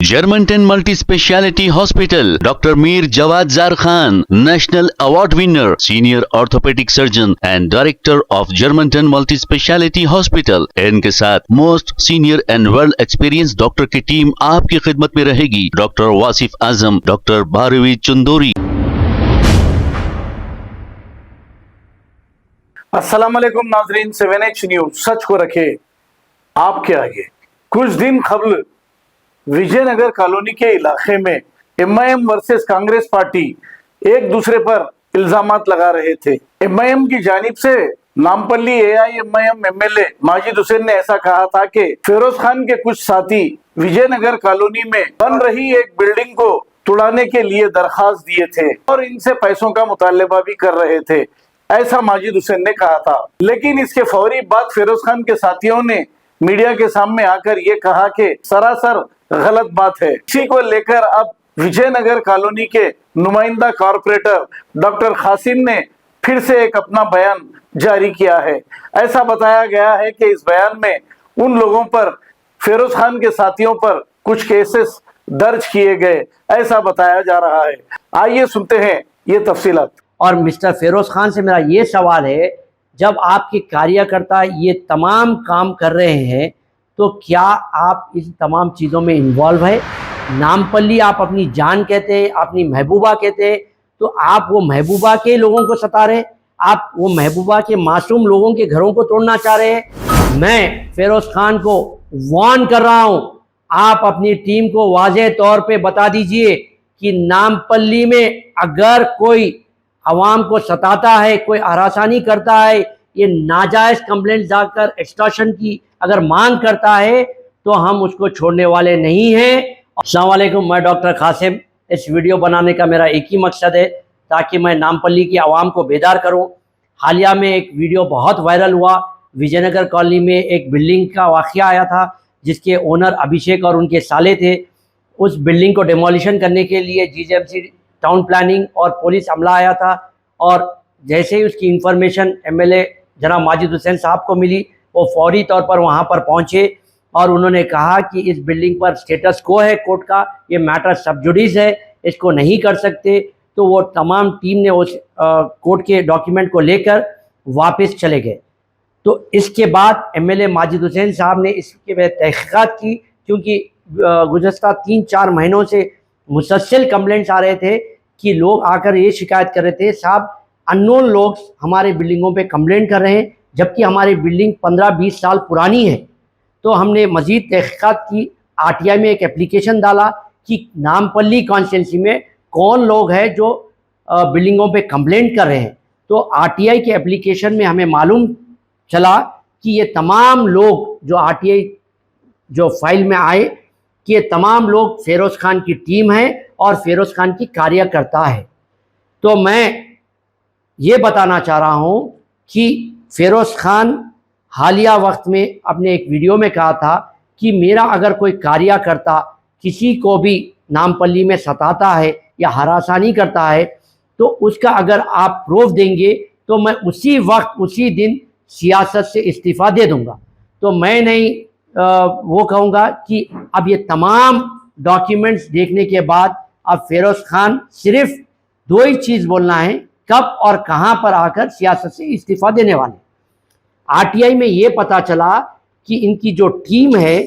Germantown Multi Speciality Hospital, Dr. Mir Jawad Zar Khan, National Award winner, Senior Orthopedic Surgeon and Director of Germantown Multi Speciality Hospital। इनके साथ most senior and world experience doctor की team आपकी खिदमत में रहेगी। Doctor Wasif Azam, doctor Bharvi Chandori. अस्सलाम वालेकुम नाजरीन, 7H न्यूज सच को रखे आपके आगे। कुछ दिन कबल विजयनगर कॉलोनी के इलाके में MIM वर्सेस कांग्रेस पार्टी एक दूसरे पर इल्जामात लगा रहे थे। MIM की जानिब से नामपल्ली AIMIM MLA माजिद हुसैन ने ऐसा कहा था कि फिरोज खान के कुछ साथी विजयनगर कॉलोनी में बन रही एक बिल्डिंग को तोड़ने के लिए दरखास्त दिए थे और इनसे पैसों का मुतालबा भी कर रहे थे, ऐसा माजिद हुसैन ने कहा था। लेकिन इसके फौरी बाद फिरोज खान के साथियों ने मीडिया के सामने आकर ये कहा कि सरासर गलत बात है। इसी को लेकर अब विजयनगर कॉलोनी के नुमाइंदा कॉर्पोरेटर डॉक्टर कासिम ने फिर से एक अपना बयान जारी किया है। ऐसा बताया गया है कि इस बयान में उन लोगों पर, फिरोज खान के साथियों पर कुछ केसेस दर्ज किए गए, ऐसा बताया जा रहा है। आइए सुनते हैं ये तफसीलात। और मिस्टर फिरोज खान से मेरा ये सवाल है, जब आपके कार्यकर्ता ये तमाम काम कर रहे हैं तो क्या आप इस तमाम चीज़ों में इन्वॉल्व है? नामपल्ली आप अपनी जान कहते हैं, अपनी महबूबा कहते हैं, तो आप वो महबूबा के लोगों को सता रहे हैं, आप वो महबूबा के मासूम लोगों के घरों को तोड़ना चाह रहे हैं। मैं फिरोज खान को वार्न कर रहा हूँ, आप अपनी टीम को वाज़ेह तौर पे बता दीजिए कि नामपल्ली में अगर कोई आवाम को सताता है, कोई हरासानी करता है, ये नाजायज़ कंप्लेंट जाकर एक्सटॉर्शन की अगर मांग करता है तो हम उसको छोड़ने वाले नहीं हैं। अस्सलाम वालेकुम, मैं डॉक्टर कासिम। इस वीडियो बनाने का मेरा एक ही मकसद है ताकि मैं नामपल्ली की आवाम को बेदार करूं। हालिया में एक वीडियो बहुत वायरल हुआ, विजयनगर कॉलोनी में एक बिल्डिंग का वाक़या आया था जिसके ओनर अभिषेक और उनके साले थे। उस बिल्डिंग को डेमोलिशन करने के लिए GGMC टाउन प्लानिंग और पुलिस अमला आया था और जैसे ही उसकी इन्फॉर्मेशन MLA जनाब माजिद हुसैन साहब को मिली, वो फौरी तौर पर वहाँ पर पहुँचे और उन्होंने कहा कि इस बिल्डिंग पर स्टेटस को है कोर्ट का, ये मैटर सब जुडिस है, इसको नहीं कर सकते। तो वो तमाम टीम ने उस कोर्ट के डॉक्यूमेंट को लेकर वापस चले गए। तो इसके बाद MLA माजिद हुसैन साहब ने इसके बाद तहक़ीक़ात की, क्योंकि गुज़श्ता 3-4 महीनों से मुसलसल कंप्लेंट्स आ रहे थे कि लोग आकर ये शिकायत कर रहे थे, साहब अननोन लोग हमारे बिल्डिंगों पे कंप्लेंट कर रहे हैं, जबकि हमारी बिल्डिंग 15-20 साल पुरानी है। तो हमने मज़ीद तहक़ीक़ात की, RTI में एक एप्लीकेशन डाला कि नामपल्ली कॉन्स्टिट्यूंसी में कौन लोग हैं जो बिल्डिंगों पे कंप्लेंट कर रहे हैं। तो RTI के एप्लीकेशन में हमें मालूम चला कि ये तमाम लोग जो RTI जो फाइल में आए कि ये तमाम लोग फिरोज खान की टीम है और फिरोज खान की कार्यकर्ता है। तो मैं ये बताना चाह रहा हूँ कि फिरोज खान हालिया वक्त में अपने एक वीडियो में कहा था कि मेरा अगर कोई कार्यकर्ता किसी को भी नामपल्ली में सताता है या हरासानी करता है तो उसका अगर आप प्रूफ देंगे तो मैं उसी वक्त उसी दिन सियासत से इस्तीफ़ा दे दूँगा। तो मैं नहीं वो कहूँगा कि अब ये तमाम डॉक्यूमेंट्स देखने के बाद अब फिरोज खान सिर्फ 2 ही चीज़ बोलना है, कब और कहां पर आकर सियासत से इस्तीफा देने वाले। RTI में ये पता चला कि इनकी जो टीम है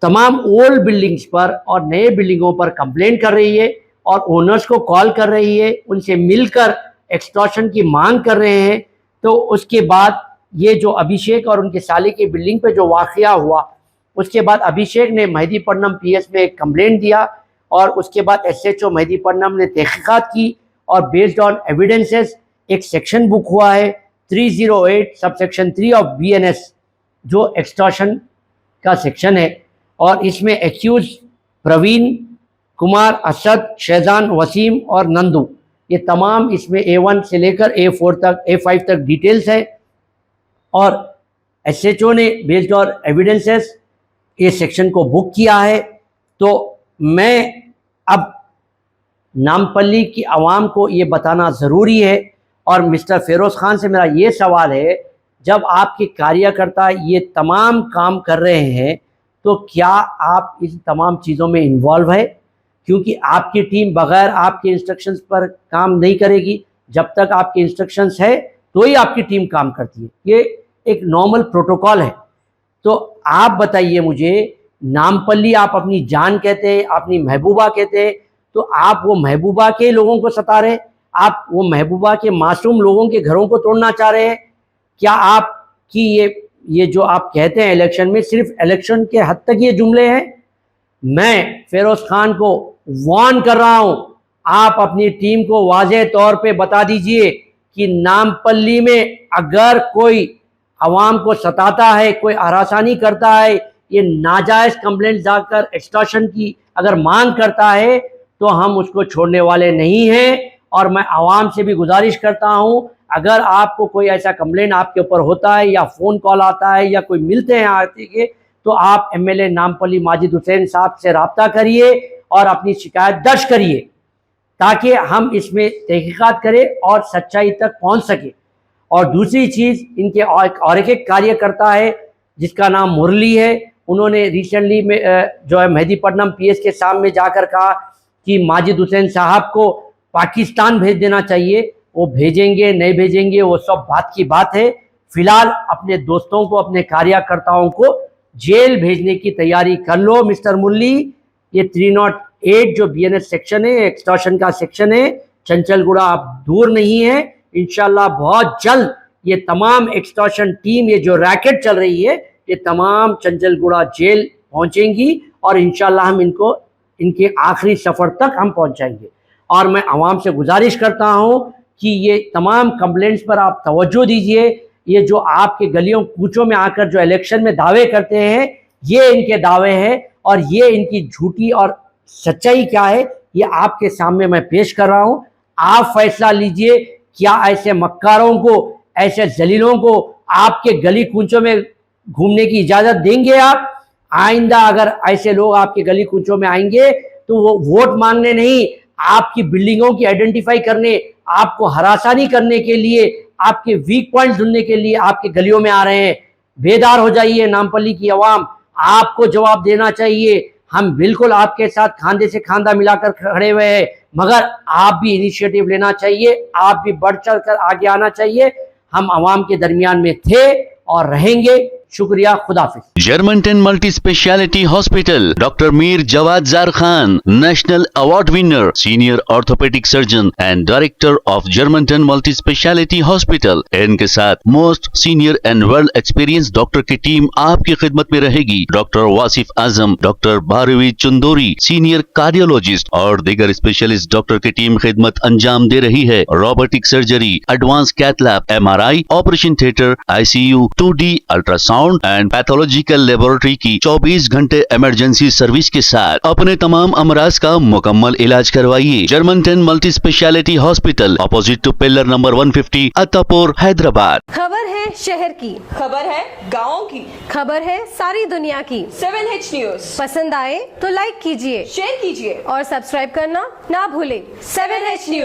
तमाम ओल्ड बिल्डिंग्स पर और नए बिल्डिंगों पर कंप्लेंट कर रही है और ओनर्स को कॉल कर रही है, उनसे मिलकर एक्सटॉर्शन की मांग कर रहे हैं। तो उसके बाद ये जो अभिषेक और उनके साले की बिल्डिंग पे जो वाक़या हुआ, उसके बाद अभिषेक ने मेहदीपट्टनम PS में एक कंप्लेंट दिया और उसके बाद SHO मेहदीपट्टनम ने तहक़ीक़ात की और बेस्ड ऑन एविडेंसेस एक सेक्शन बुक हुआ है 308 सबसेक्शन 3 ऑफ BNS जो एक्सटॉर्शन का सेक्शन है और इसमें एक्यूज प्रवीण कुमार, असद, शहजान, वसीम और नंदू, ये तमाम इसमें A1 से लेकर A4 तक A5 तक डिटेल्स है और SHO ने बेस्ड ऑन एविडेंसेस ये सेक्शन को बुक किया है। तो मैं अब नामपल्ली की आवाम को ये बताना ज़रूरी है और मिस्टर फिरोज खान से मेरा ये सवाल है, जब आपके कार्यकर्ता ये तमाम काम कर रहे हैं तो क्या आप इस तमाम चीज़ों में इन्वॉल्व है? क्योंकि आपकी टीम बगैर आपके इंस्ट्रक्शंस पर काम नहीं करेगी। जब तक आपके इंस्ट्रक्शंस है तो ही आपकी टीम काम करती है। ये एक नॉर्मल प्रोटोकॉल है। तो आप बताइए मुझे, नामपल्ली आप अपनी जान कहते हैं, अपनी महबूबा कहते हैं, तो आप वो महबूबा के लोगों को सता रहे हैं, आप वो महबूबा के मासूम लोगों के घरों को तोड़ना चाह रहे हैं। क्या आपकी ये जो आप कहते हैं इलेक्शन में, सिर्फ इलेक्शन के हद तक ये जुमले हैं? मैं फिरोज खान को वार्न कर रहा हूं, आप अपनी टीम को वाज़ेह तौर पे बता दीजिए कि नामपल्ली में अगर कोई आवाम को सताता है, कोई हरासानी करता है, ये नाजायज़ कंप्लेंट जाकर एक्सटॉर्शन की अगर मांग करता है, तो हम उसको छोड़ने वाले नहीं हैं। और मैं आवाम से भी गुजारिश करता हूं, अगर आपको कोई ऐसा कंप्लेंट आपके ऊपर होता है या फ़ोन कॉल आता है या कोई मिलते हैं आते के, तो आप एमएलए नामपल्ली माजिद हुसैन साहब से रब्ता करिए और अपनी शिकायत दर्ज करिए, ताकि हम इसमें तहकीकात करें और सच्चाई तक पहुंच सके। और दूसरी चीज़, इनके और एक कार्यकर्ता है जिसका नाम मुरली है, उन्होंने रिसेंटली में जो है मेहदीपट्टनम पीएस के सामने जाकर कहा कि माजिद हुसैन साहब को पाकिस्तान भेज देना चाहिए। वो भेजेंगे नहीं भेजेंगे वो सब बात की बात है। फिलहाल अपने दोस्तों को, अपने कार्यकर्ताओं को जेल भेजने की तैयारी कर लो मिस्टर मुरली। ये 308 जो बीएनएस सेक्शन है, एक्सटॉर्शन का सेक्शन है, चंचलगुड़ा आप दूर नहीं है। इंशाल्लाह बहुत जल्द ये तमाम एक्सटॉर्शन टीम, ये जो रैकेट चल रही है, ये तमाम चंचलगुड़ा जेल पहुंचेंगी और इंशाल्लाह हम इनको इनके आखिरी सफ़र तक हम पहुंचाएंगे। और मैं आवाम से गुजारिश करता हूं कि ये तमाम कंप्लेंट्स पर आप तवज्जो दीजिए। ये जो आपके गलियों कूचों में आकर जो इलेक्शन में दावे करते हैं, ये इनके दावे हैं और ये इनकी झूठी और सच्चाई क्या है ये आपके सामने मैं पेश कर रहा हूं। आप फैसला लीजिए, क्या ऐसे मक्कारों को, ऐसे जलीलों को आपके गली कूचों में घूमने की इजाज़त देंगे आप? आइंदा अगर ऐसे लोग आपके गली कूचों में आएंगे तो वो वोट मांगने नहीं, आपकी बिल्डिंगों की आइडेंटिफाई करने, आपको हरासानी करने के लिए, आपके वीक पॉइंट ढूंढने के लिए आपके गलियों में आ रहे हैं। बेदार हो जाइए नामपल्ली की आवाम, आपको जवाब देना चाहिए। हम बिल्कुल आपके साथ खांधे से खांधा मिलाकर खड़े हुए हैं, मगर आप भी इनिशिएटिव लेना चाहिए, आप भी बढ़ चढ़ कर आगे आना चाहिए। हम आवाम के दरमियान में थे और रहेंगे। शुक्रिया, खुदाफिज। Germanton multi speciality hospital, doctor Mir Jawad Jar Khan, national award winner, senior orthopaedic surgeon and director of Germanton multi speciality hospital. इनके साथ most senior and world experience doctor की टीम आपकी खिदमत में रहेगी। Doctor Wasif Azam, doctor Bharvi Chandori, senior cardiologist और दीगर स्पेशलिस्ट डॉक्टर की टीम खिदमत अंजाम दे रही है। Robotic surgery, advance cath lab, MRI, operation theatre, ICU, 2D ultrasound and pathological laboratory की 24 घंटे इमरजेंसी सर्विस के साथ अपने तमाम अमराज का मुकम्मल इलाज करवाइए। Germanten multi speciality hospital, opposite to pillar number 150, Attapur, Hyderabad. खबर है शहर की, खबर है गाँव की, खबर है सारी दुनिया की। 7H न्यूज पसंद आए तो लाइक कीजिए, शेयर कीजिए और सब्सक्राइब करना ना भूलें। 7H news.